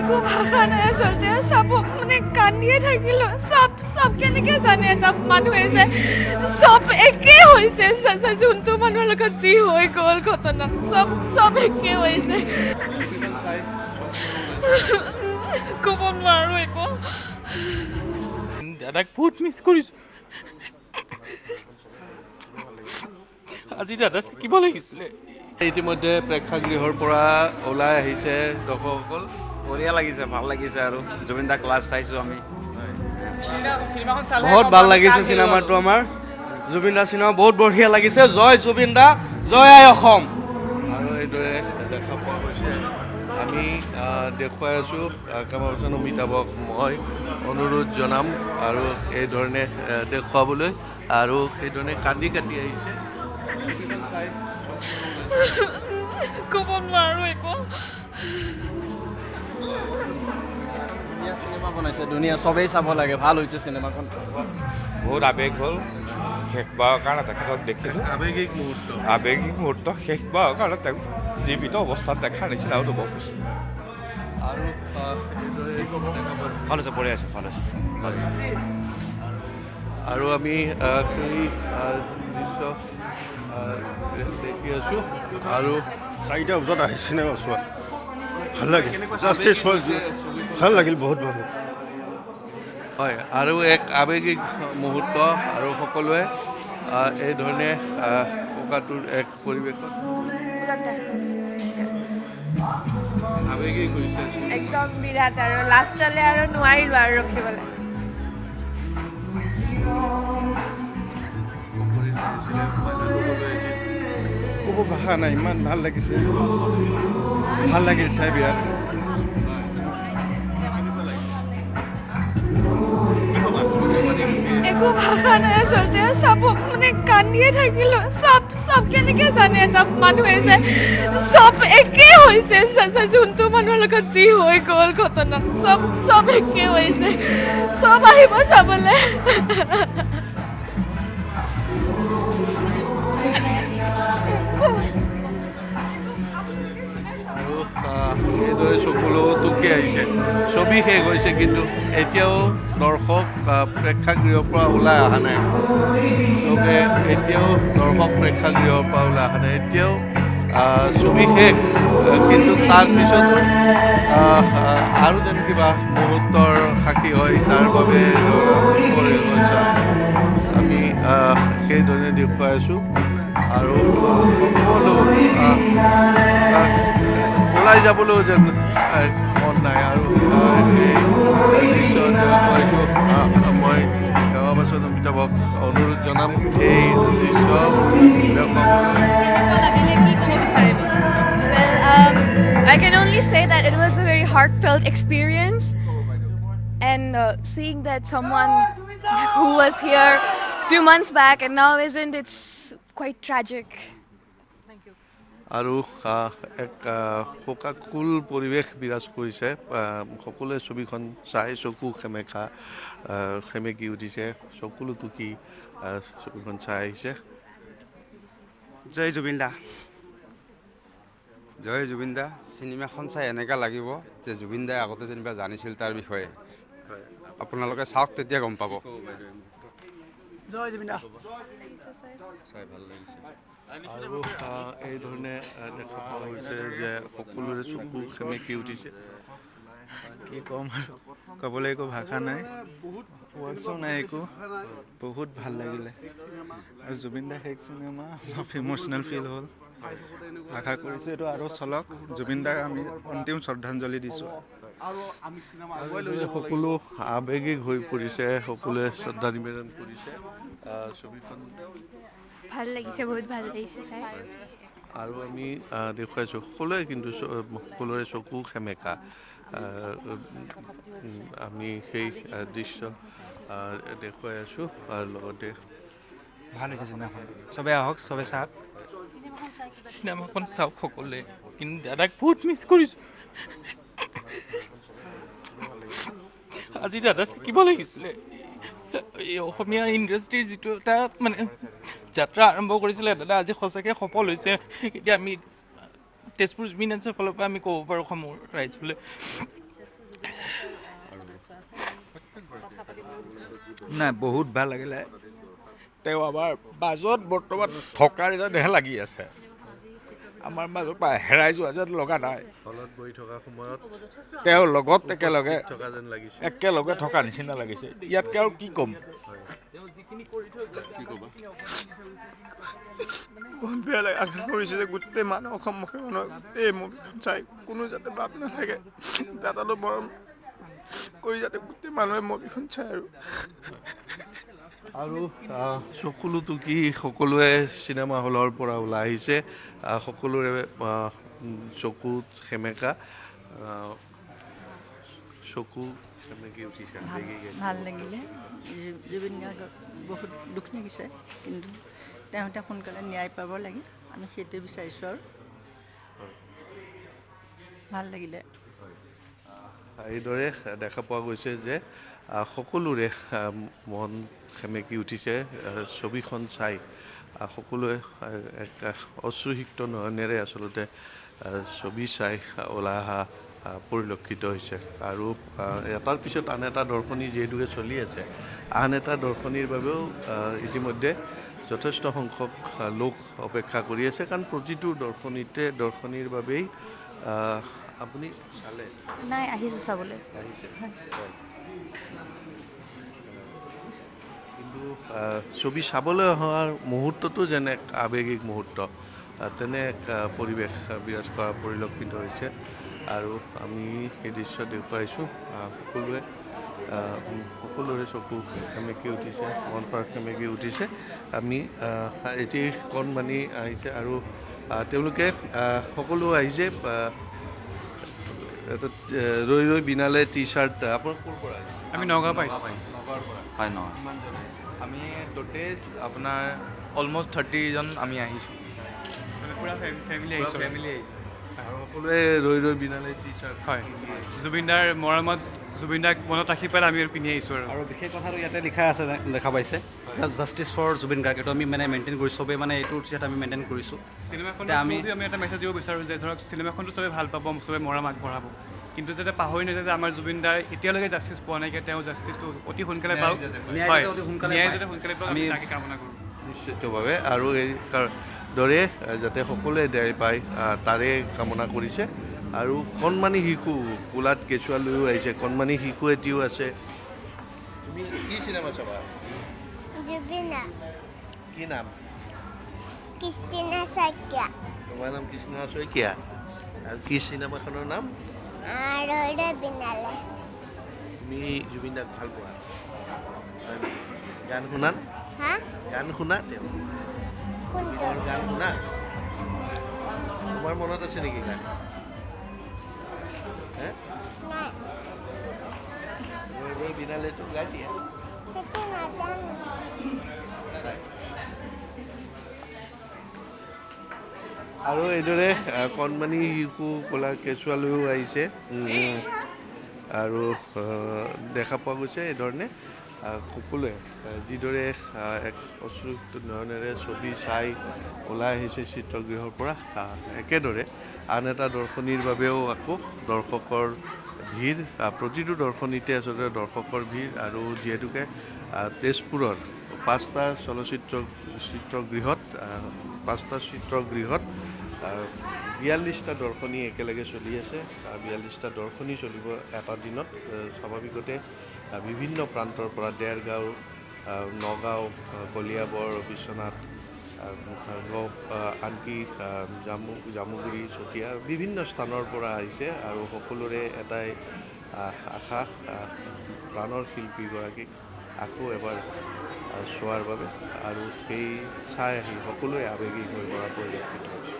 একো ভাষা নাই আচলতে চাব মানে কান্দিয়ে থাকিলো চব চব কেনেকে জানে এটা মানুহে যে চব একে হৈছে যোনটো মানুহৰ লগত যি হৈ গ'ল ঘটনা চব চব একে হৈছে ক'ব নোৱাৰো একো দাদাক বহুত মিছ কৰিছো আজি দাদা থাকিব লাগিছিলে ইতিমধ্যে প্ৰেক্ষাগৃহৰ পৰা ওলাই আহিছে দৰ্শকসকল বঢ়িয়া লাগিছে ভাল লাগিছে আৰু জুবিন দা ক্লাছ চাইছো আমি বহুত ভাল লাগিছে চিনেমাটো আমাৰ জুবিন দা চিনেমা বহুত বঢ়িয়া লাগিছে জয় জুবিন দা জয় আই অসম আৰু এইদৰে দেখা পোৱা গৈছে আমি দেখুৱাই আছো কামাৰচন অমিতাভক মই অনুৰোধ জনাম আৰু এই ধৰণে দেখুৱাবলৈ আৰু সেইধৰণে কান্দি কাটি আহিছে ক'ব নোৱাৰো একো চিনেমা বনাইছে ধুনীয়া চবেই চাব লাগে ভাল হৈছে চিনেমাখন বহুত আৱেগ হ'ল শেষবাৰৰ কাৰণে তেখেতক দেখিলোঁ আৱেগিক মুহূৰ্ত শেষবাৰৰ কাৰণে তেওঁক জীৱিত অৱস্থাত দেখাৰ নিচিনা অনুভৱ হৈছে আৰু ভাল হৈছে বঢ়িয়া আছে ভাল হৈছে ভাল হৈছে আৰু আমি সেই দৃশ্য দেখি আছো আৰু 4টা বজাত আহি চিনেমা চোৱা ভাল লাগিল জাষ্টিছ ফৰ ভাল লাগিল বহুত ভাল হয় আৰু এক আৱেগিক মুহূৰ্ত আৰু সকলোৱে এই ধৰণে ককাটোৰ এক পৰিৱেশত আৱেগিক হৈছে একদম বিৰাট আৰু লাষ্টলৈ আৰু নোৱাৰিলো আৰু ৰখিবলৈ ক'ব ভাষা নাই ইমান ভাল লাগিছে ভাল লাগিল চাই বিৰাট একো ভাষা নাই আচলতে চাব মানে কান্দিয়ে থাকিলো চব চব কেনেকে জানে এটা মানুহে যে চব একে হৈছে যোনটো মানুহৰ লগত যি হৈ গ'ল ঘটনা চব চব একে হৈছে চব আহিব চাবলৈ আৰু এইদৰে চকুলো টুকি আহিছে ছবি শেষ হৈছে কিন্তু এতিয়াও দৰ্শক প্ৰেক্ষাগৃহৰ পৰা ওলাই অহা নাই চবে এতিয়াও দৰ্শক প্ৰেক্ষাগৃহৰ পৰা ওলাই অহা নাই এতিয়াও ছবি শেষ কিন্তু তাৰপিছতো আৰু যেন কিবা মুহূৰ্তৰ সাক্ষী হয় তাৰ বাবে আমি সেইধৰণে দেখুৱাই আছো আৰু সকলো ওলাই যাবলৈও যেন মন নাই আৰু এই দৃশ্য মই সেৱাবাচন অমিতাভক অনুৰোধ জনাম এই দৃশ্য I can only say that it was a very heartfelt experience and seeing that someone who was here a few months back and now isn't, it's quite tragic. আৰু এক শোকাকুল পৰিৱেশ বিৰাজ কৰিছে সকলোৱে ছবিখন চাই চকু সেমেকি উঠিছে চকুলো টুকি ছবিখন চাই আহিছে জয় জুবিন দা জয় জুবিন দা চিনেমাখন চাই এনেকুৱা লাগিব যে জুবিন দাই আগতে যেনিবা জানিছিল তাৰ বিষয়ে আপোনালোকে চাওক তেতিয়া গম পাব জয় জুবিন দা চাই ভাল লাগিছে আৰু এই ধৰণে দেখা পোৱা হৈছে যে সকলোৰে চকু সেমেকি উঠিছে কি ক'ম আৰু ক'বলৈ একো ভাষা নাই ৱৰ্ডছো নাই একো বহুত ভাল লাগিলে আৰু জুবিন দা শেষ চিনেমা অলপ ইম'চনেল ফিল হ'ল আশা কৰিছোঁ এইটো আৰু চলক জুবিন দাক আমি অন্তিম শ্ৰদ্ধাঞ্জলি দিছোঁ সকলো আৱেগিক হৈ পৰিছে সকলোৱে শ্ৰদ্ধা নিবেদন কৰিছে ছবিখন ভাল লাগিছে বহুত ভাল লাগিছে চাই আৰু আমি দেখুৱাইছোঁ সকলোৱে কিন্তু সকলোৰে চকু সেমেকা আমি সেই দৃশ্য দেখুৱাই আছোঁ আৰু লগতে ভাল হৈছে চিনেমাখন চবে আহক চবে চাওক চিনেমাখন চাওক সকলোৱে কিন্তু দাদাক বহুত মিছ কৰিছো আজি দাদা থাকিব লাগিছিলে এই অসমীয়া ইণ্ডাষ্ট্ৰীৰ যিটো এটা মানে যাত্ৰা আৰম্ভ কৰিছিলে দাদা আজি সঁচাকৈ সফল হৈছে এতিয়া আমি তেজপুৰ জুবিন ডান্সৰ ফালৰ পৰা আমি ক'ব পাৰোঁ অসমৰ ৰাইজ বোলে নাই বহুত ভাল লাগিলে তেওঁ আমাৰ মাজত বৰ্তমান থকাৰ যেনহে লাগি আছে আমাৰ মাজৰ পৰা হেৰাই যোৱা যেন লগা নাই হলত বহি থকা সময়ত তেওঁৰ লগত একেলগে থকা যেন লাগিছে একেলগে থকা নিচিনা লাগিছে ইয়াতকে আৰু কি ক'ম কি ক'বা বহুত বেয়া লাগে আশা কৰিছোঁ যে গোটেই মানুহ অসমমুখী মানুহ এই মুভিখন চাই কোনো যাতে বাদ নাথাকে দাদাটো মৰম কৰি যাতে গোটেই মানুহে মুভিখন চাই আৰু চকুলোতো কি সকলোৱে চিনেমা হলৰ পৰা ওলাই আহিছে সকলোৰে চকুত সেমেকা চকু সেমেকি উঠিছে ভাল লাগিলে জুবিন গাৰ্গক বহুত দুখ লাগিছে কিন্তু তেওঁতে সোনকালে ন্যায় পাব লাগে আমি সেইটোৱে বিচাৰিছোঁ আৰু ভাল লাগিলে এইদৰে দেখা পোৱা গৈছে যে সকলোৰে মন সেমেকি উঠিছে ছবিখন চাই সকলোৱে এক অশ্ৰুসিক্ত নয়নেৰে আচলতে ছবি চাই ওলাই অহা পৰিলক্ষিত হৈছে আৰু এটাৰ পিছত আন এটা দৰ্শনী যিহেতুকে চলি আছে আন এটা দৰ্শনীৰ বাবেও ইতিমধ্যে যথেষ্ট সংখ্যক লোক অপেক্ষা কৰি আছে কাৰণ প্ৰতিটো দৰ্শনীৰ বাবেই আপুনি চালে নাই আহিছোঁ চাবলৈ আহিছে কিন্তু ছবি চাবলৈ অহাৰ মুহূৰ্তটো যেনে এক আৱেগিক মুহূৰ্ত তেনে এক পৰিৱেশ বিৰাজ কৰা পৰিলক্ষিত হৈছে আৰু আমি সেই দৃশ্য দেখুৱাইছোঁ সকলোৰে চকু সেমেকি উঠিছে মন প্ৰাণ সেমেকি উঠিছে আমি এটি কণমানি আহিছে আৰু তেওঁলোকে সকলো আহিছে ৰৈ ৰৈ বিনালে টি চাৰ্ট আপোনাৰ ক'ৰ পৰা আমি নগাঁও পাইছোঁ হয় নহয় আমি টোটেল আপোনাৰ অলমষ্ট 30জন আমি আহিছোঁ পুৰা ফেমিলি ফেমিলি আহিছোঁ আৰু সকলোৱে ৰৈ ৰৈ বিনালে টি চাৰ্ট হয় জুবিনদাৰ মৰমত জুবিনদাক মনত ৰাখি পেলাই আমি পিন্ধি আহিছোঁ আৰু বিশেষ কথাটো ইয়াতে লিখা আছে দেখা পাইছে জাষ্টিছ ফৰ জুবিন গাৰ্গ এইটো আমি মানে মেইনটেইন কৰিছোঁ চবেই মানে এইটো টিচাৰ্ট আমি মেইনটেইন কৰিছোঁ চিনেমাখন আমি এটা মেছেজ দিব বিচাৰোঁ যে ধৰক চিনেমাখনটো চবেই ভাল পাব চবেই মৰম আগবঢ়াব কিন্তু যাতে পাহৰি নাযায় যে আমাৰ জুবিনদাৰ এতিয়ালৈকে জাষ্টিছ পোৱা নাইকিয়া তেওঁ জাষ্টিছটো অতি সোনকালে পাওক ন্যায় যাতে সোনকালে পাওক আমি তাকে কামনা কৰোঁ নিশ্চিতভাৱে আৰু এই দৰে যাতে সকলোৱে ন্যায় পায় তাৰে কামনা কৰিছে আৰু কণমানি শিশু কোলাত কেঁচুৱা লৈও আহিছে কণমানি শিশু এটিও আছে তুমি কি চিনেমা চাবা জুবিনা কি নাম কৃষ্টিনা শইকীয়া তোমাৰ নাম কৃষ্ণ শইকীয়া আৰু কি চিনেমাখনৰ নাম ৰৈ ৰৈ বিনালে তুমি জুবিন দাক ভাল পোৱা গান শুনাত হা গান শুনা তেওঁ কোনটো গান শুনা তোমাৰ মনত আছে নেকি গান নাই ৰৈ ৰৈ বিনালেতো গাই দিয়ে সেইটো নাজানো আৰু এইদৰে কণমানি শিশু ক'লা কেঁচুৱা লৈও আহিছে আৰু দেখা পোৱা গৈছে এইধৰণে সকলোৱে যিদৰে এক অশ্ৰুসিক্ত নয়নেৰে ছবি চাই ওলাই আহিছে চিত্ৰগৃহৰ পৰা একেদৰে আন এটা দৰ্শনীৰ বাবেও আকৌ দৰ্শকৰ ভিৰ প্ৰতিটো দৰ্শনীতে আচলতে দৰ্শকৰ ভিৰ আৰু যিহেতুকে তেজপুৰৰ 5টা চিত্ৰগৃহত 42টা দৰ্শনী একেলগে চলি আছে 42টা দৰ্শনী চলিব এটা দিনত স্বাভাৱিকতে বিভিন্ন প্ৰান্তৰ পৰা দেৰগাঁও নগাঁও কলিয়াবৰ বিশ্বনাথ আনকি জামুগুৰি চতিয়া বিভিন্ন স্থানৰ পৰা আহিছে আৰু সকলোৰে এটাই আশা প্ৰাণৰ শিল্পীগৰাকীক আকৌ এবাৰ চোৱাৰ বাবে আৰু সেই চাই আহি সকলোৱে আৱেগিক হৈ পৰা পৰিলক্ষিত হৈছে